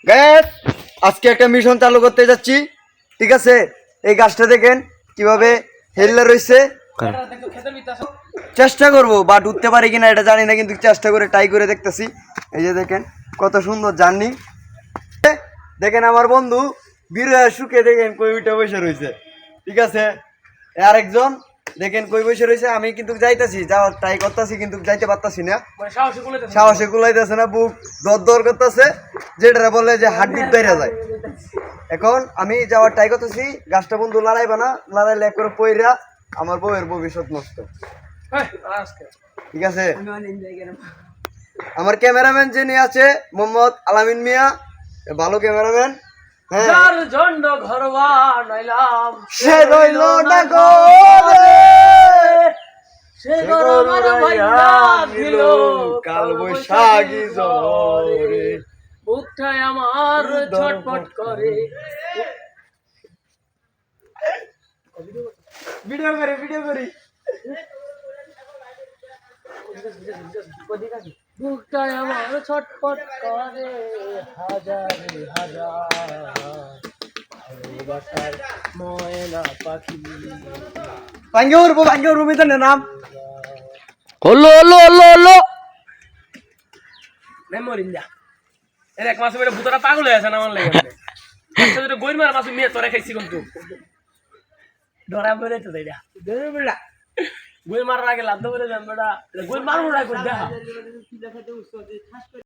Guys আজকে একটা mission চালু করতে যাচ্ছি, ঠিক আছে? এই গাছটা দেখেন কিভাবে হেললে রয়েছে। চেষ্টা করব, বাট উঠতে পারি কিনা এটা জানি না, কিন্তু চেষ্টা করে ট্রাই করে দেখতেছি। এই যে দেখেন কত সুন্দর জার্নি। দেখেন আমার বন্ধু বিরয়া সুখে দেখেন কই উঠে বসে রয়েছে, ঠিক আছে? আরেকজন দেখেন কই বসে রয়েছে। আমি কিন্তু যাইতেছি, যাওয়ার ট্রাই করতেছি, কিন্তু যাইতে পারতাছি না, সাহসে কুলাইতেছে না, বুক দর করতেছে, যেটা বলে যে হার্টবিট বেড়ে যায়। এখন আমি যাওয়ার ট্রাই করতেছি, গাছটা বন্ধু লড়াইবা না, লড়াইলে এক করে পইরা আমার বউয়ের ভবিষ্যৎ নষ্ট, ঠিক আছে? আমার ক্যামেরাম্যান যিনি আছে মোহাম্মদ আলামিন মিয়া, ভালো ক্যামেরাম্যান। হ্যাঁ, সে রইল না গো কাল বৈশাখী ঝড়ে বুকটাই আমার ছটফট করে। ভিডিও করি বুকটাই আমার ছটফট করে হাজারে হাজার ভালোবাসার ময়না পাখি। ভাঙ্গে উড়বো মিতানের নাম হলো হলো হলো হলো মেমোরিন্দা এর এক মাস ধরে ভূতটা পাগল হয়ে আছে না আমার লাগে আচ্ছা গইর মার মাছ মেয়ে তোরে খাইছি কিন্তু ডরা বলে তো দেইডা দেরে বড়া গইর মারার আগে লাদ্দ বলে যাম বড়া গইর মারু না কই দেখা